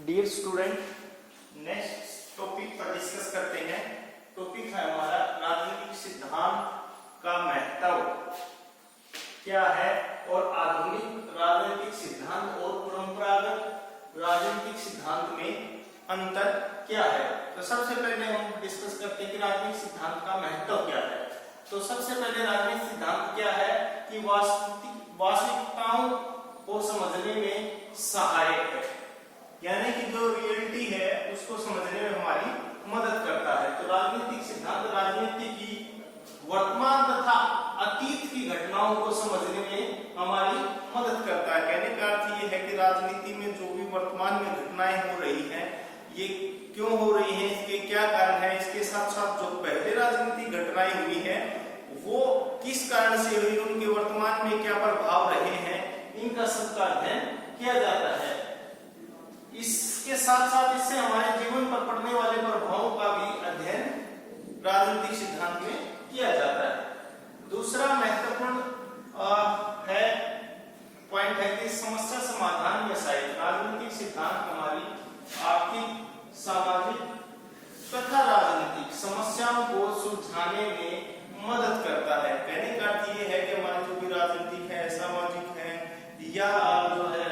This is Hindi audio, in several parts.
डियर स्टूडेंट, नेक्स्ट टॉपिक पर डिस्कस करते हैं। टॉपिक है हमारा राजनीतिक सिद्धांत का महत्व क्या है और आधुनिक राजनीतिक सिद्धांत और परंपरागत राजनीतिक सिद्धांत में अंतर क्या है। तो सबसे पहले हम डिस्कस करते हैं कि राजनीतिक सिद्धांत का महत्व क्या है। तो सबसे पहले राजनीतिक सिद्धांत क्या है कि वास्तविकताओं को समझने में सहायक है, यानी कि जो रियलिटी है उसको समझने में हमारी मदद करता है। तो राजनीतिक सिद्धांत राजनीति की वर्तमान तथा अतीत की घटनाओं को समझने में हमारी मदद करता है। कहने का अर्थ ये है कि राजनीति में जो भी वर्तमान में घटनाएं हो रही हैं, ये क्यों हो रही हैं, इसके क्या कारण है, इसके साथ साथ जो पहले राजनीतिक घटनाएं हुई हैं वो किस कारण से हुई, उनके वर्तमान में क्या प्रभाव रहे हैं, इनका सबका अध्ययन किया जाता है। इसके साथ साथ इससे हमारे जीवन पर पड़ने वाले प्रभावों का भी अध्ययन राजनीतिक सिद्धांत में किया जाता है। दूसरा महत्वपूर्ण पॉइंट है कि समस्या समाधान में सहायक राजनीतिक सिद्धांत हमारी आर्थिक, सामाजिक तथा राजनीतिक समस्याओं को सुलझाने में मदद करता है। कहने का अर्थ ये है कि हमारी जो भी राजनीतिक है, सामाजिक है या जो है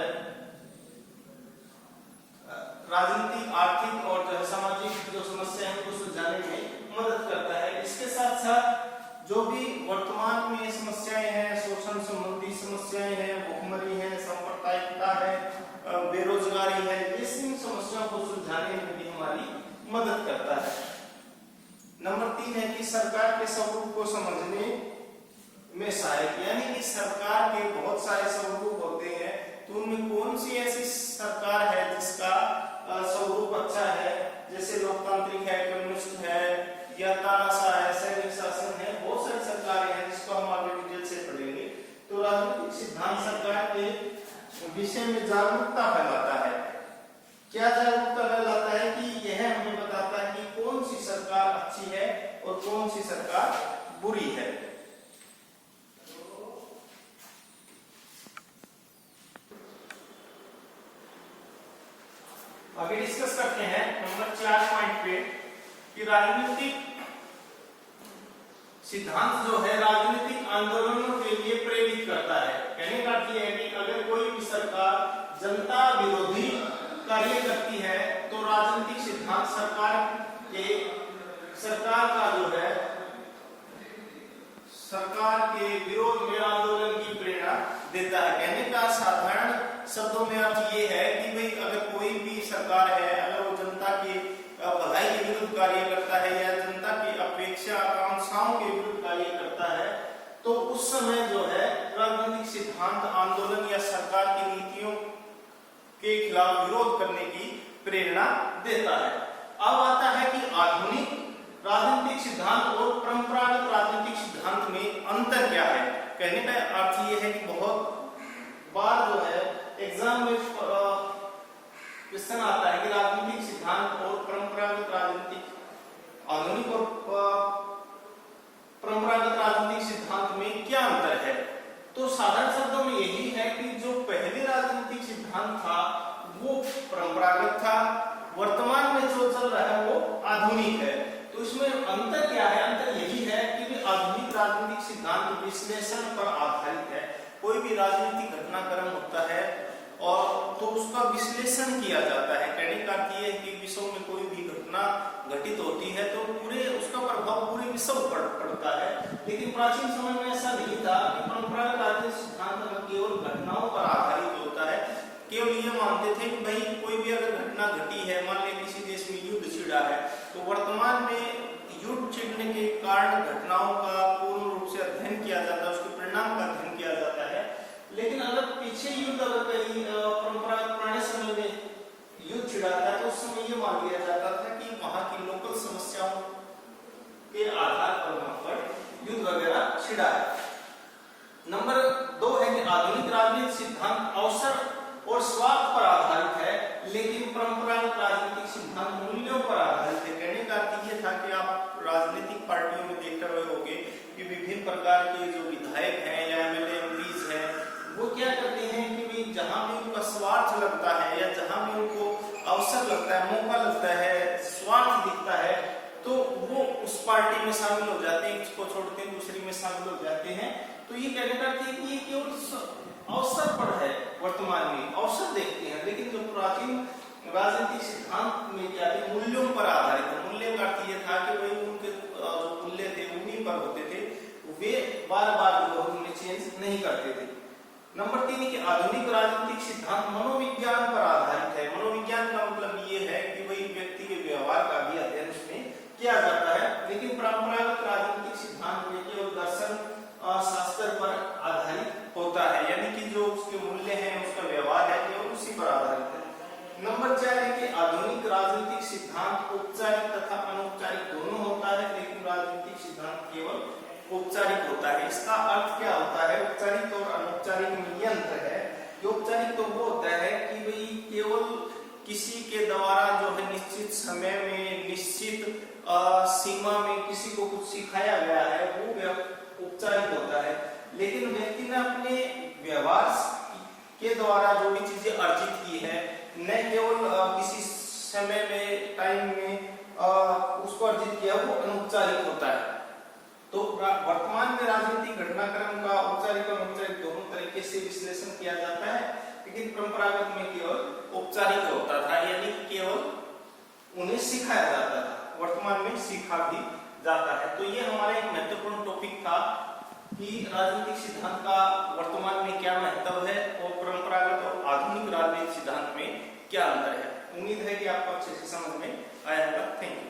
राजनीतिक, आर्थिक और जो है सामाजिक जो समस्या है उनको सुलझाने में मदद करता है। इसके साथ साथ जो भी वर्तमान में समस्याएं हैं, शोषण संबंधी समस्याएं हैं, भुखमरी है, सांप्रदायिकता है, बेरोजगारी है, ऐसी समस्याओं को सुलझाने में भी हमारी मदद करता है। नंबर 3 है कि सरकार के स्वरूप को समझने में सहायक, यानी कि सरकार के बहुत सारे स्वरूप होते हैं, तो उनमें कौन सी ऐसी सरकार है जिसका स्वरूप अच्छा है, जैसे लोकतांत्रिक है, कम्युनिस्ट है या तानाशाह है, सैनिक शासन है, बहुत सारी सरकारें हैं जिसको हम आगे डिटेल से पढ़ेंगे। तो राजनीतिक सिद्धांत सरकार के विषय में जागरूकता फैलाता है। क्या जागरूकता फैलाता है कि यह हमें बताता है कि कौन सी सरकार अच्छी है और कौन सी सरकार बुरी है। आगे डिस्कस करते हैं नंबर 4 पॉइंट पे कि राजनीतिक सिद्धांत जो है राजनीतिक आंदोलनों के लिए प्रेरित करता है। कहने का अर्थ है कि अगर कोई भी सरकार जनता विरोधी कार्य करती है तो राजनीतिक सिद्धांत सरकार का जो है सरकार के विरोध में आंदोलन की प्रेरणा देता है। कहने का साधारण शब्दों में अर्थ ये है कि भाई अगर कोई भी सरकार है, अगर वो जनता की भलाई के विरुद्ध कार्य करता है या जनता की अपेक्षा आकांक्षाओं के विरुद्ध कार्य करता है, तो उस समय जो है राजनीतिक सिद्धांत आंदोलन या सरकार की नीतियों के खिलाफ विरोध करने की प्रेरणा देता है। अब आता है कि आधुनिक राजनीतिक सिद्धांत और परंपरागत राजनीतिक सिद्धांत में अंतर क्या है। कहने का अर्थ ये है कि बहुत बार जो है एग्जाम में क्वेश्चन आता है कि राजनीतिक सिद्धांत और परंपरागत राजनीतिक आधुनिक और परंपरागत राजनीतिक सिद्धांत में क्या अंतर है। तो साधारण शब्दों में यही है कि जो पहले राजनीतिक सिद्धांत था वो परंपरागत था, वर्तमान में जो चल रहा है वो आधुनिक है। तो इसमें अंतर क्या है? अंतर यही है कि आधुनिक राजनीतिक सिद्धांत विश्लेषण पर आधारित है। कोई भी राजनीतिक घटनाक्रम होता है और तो उसका विश्लेषण किया जाता है। कहने का अर्थ ये है कि विश्व में कोई भी घटना घटित होती है तो पूरे उसका प्रभाव पूरे विश्व पर पड़ता है। लेकिन प्राचीन समय में ऐसा नहीं था कि परंपरागत राजनीतिक सिद्धांत केवल घटनाओं पर आधारित होता है। केवल ये मानते थे कि भाई कोई भी अगर घटना घटी है, मान लीजिए किसी देश में युद्ध छिड़ा है, तो वर्तमान में युद्ध छिड़ने के कारण घटनाओं का पूर्ण रूप से अध्ययन किया जाता है, उसके परिणाम का अध्ययन किया जाता है। लेकिन अगर पीछे युद्ध अगर कहीं परंपरागत पुराने समय में युद्ध छिड़ा था तो उस समय ये मान लिया जाता था कि वहां की लोकल समस्याओं के आधार पर वहां पर युद्ध वगैरह छिड़ा है। नंबर 2 है कि आधुनिक राजनीतिक सिद्धांत अवसर और स्वार्थ पर आधारित है, लेकिन परंपरागत राजनीतिक सिद्धांत मूल्यों पर आधारित है। कहने का अर्थ ये था कि आप राजनीतिक पार्टियों में देख रहे होंगे कि विभिन्न प्रकार के जो विधायक हैं या एमएलए एमपीज हैं वो क्या करते हैं कि जहां भी उनका स्वार्थ लगता है या जहां भी उनको लगता है, मौका लगता है, स्वार्थ दिखता है, तो वो उस पार्टी में शामिल हो जाते हैं, इसको छोड़ते हैं दूसरी में शामिल हो जाते हैं। तो ये कहने का अर्थ है कि ये केवल अवसर पर है, वर्तमान में अवसर देखते हैं, लेकिन जो प्राचीन राजनीतिक सिद्धांत में क्या थे, मूल्यों पर आधारित है। मूल्य का अर्थ ये था कि वही उनके जो मूल्य थे उन्हीं पर होते थे, वे बार बार जो उनमें चेंज नहीं करते थे। नंबर 3 कि आधुनिक राजनीतिक सिद्धांत मनोविज्ञान पर आधारित है। मनोविज्ञान का मतलब ये है कि वही व्यक्ति के व्यवहार का भी अध्ययन उसमें किया जाता है, लेकिन परंपरागत राजनीतिक सिद्धांत में केवल दर्शन शास्त्र पर आधारित होता है, यानी कि जो उसके मूल्य हैं, उसका व्यवहार है, केवल उसी पर आधारित है। नंबर 4 है कि आधुनिक राजनीतिक सिद्धांत औपचारिक तथा अनौपचारिक दोनों होता है, लेकिन राजनीतिक सिद्धांत केवल औपचारिक होता है। इसका अर्थ क्या होता है, औपचारिक और अनौपचारिक में यह अंतर है। जो औपचारिक तो वो होता है कि भाई केवल किसी के द्वारा जो है निश्चित समय में, निश्चित सीमा में किसी को कुछ सिखाया गया है, वो औपचारिक होता है। लेकिन व्यक्ति ने अपने व्यवहार के द्वारा जो भी चीजें अर्जित की है, न केवल किसी समय में, टाइम में उसको अर्जित किया, वो अनौपचारिक होता है। तो वर्तमान में राजनीतिक घटनाक्रम का औपचारिक और अनौपचारिक दोनों तरीके से विश्लेषण किया जाता है, लेकिन परंपरागत में केवल औपचारिक होता था, यानी केवल उन्हें सिखाया जाता था, वर्तमान में सीखा भी जाता है। तो ये हमारा एक महत्वपूर्ण टॉपिक था कि राजनीतिक सिद्धांत का वर्तमान में क्या महत्व है और परंपरागत और आधुनिक राजनीतिक सिद्धांत में क्या अंतर है। उम्मीद है कि आपको अच्छे से समझ में आया होगा। Thank you.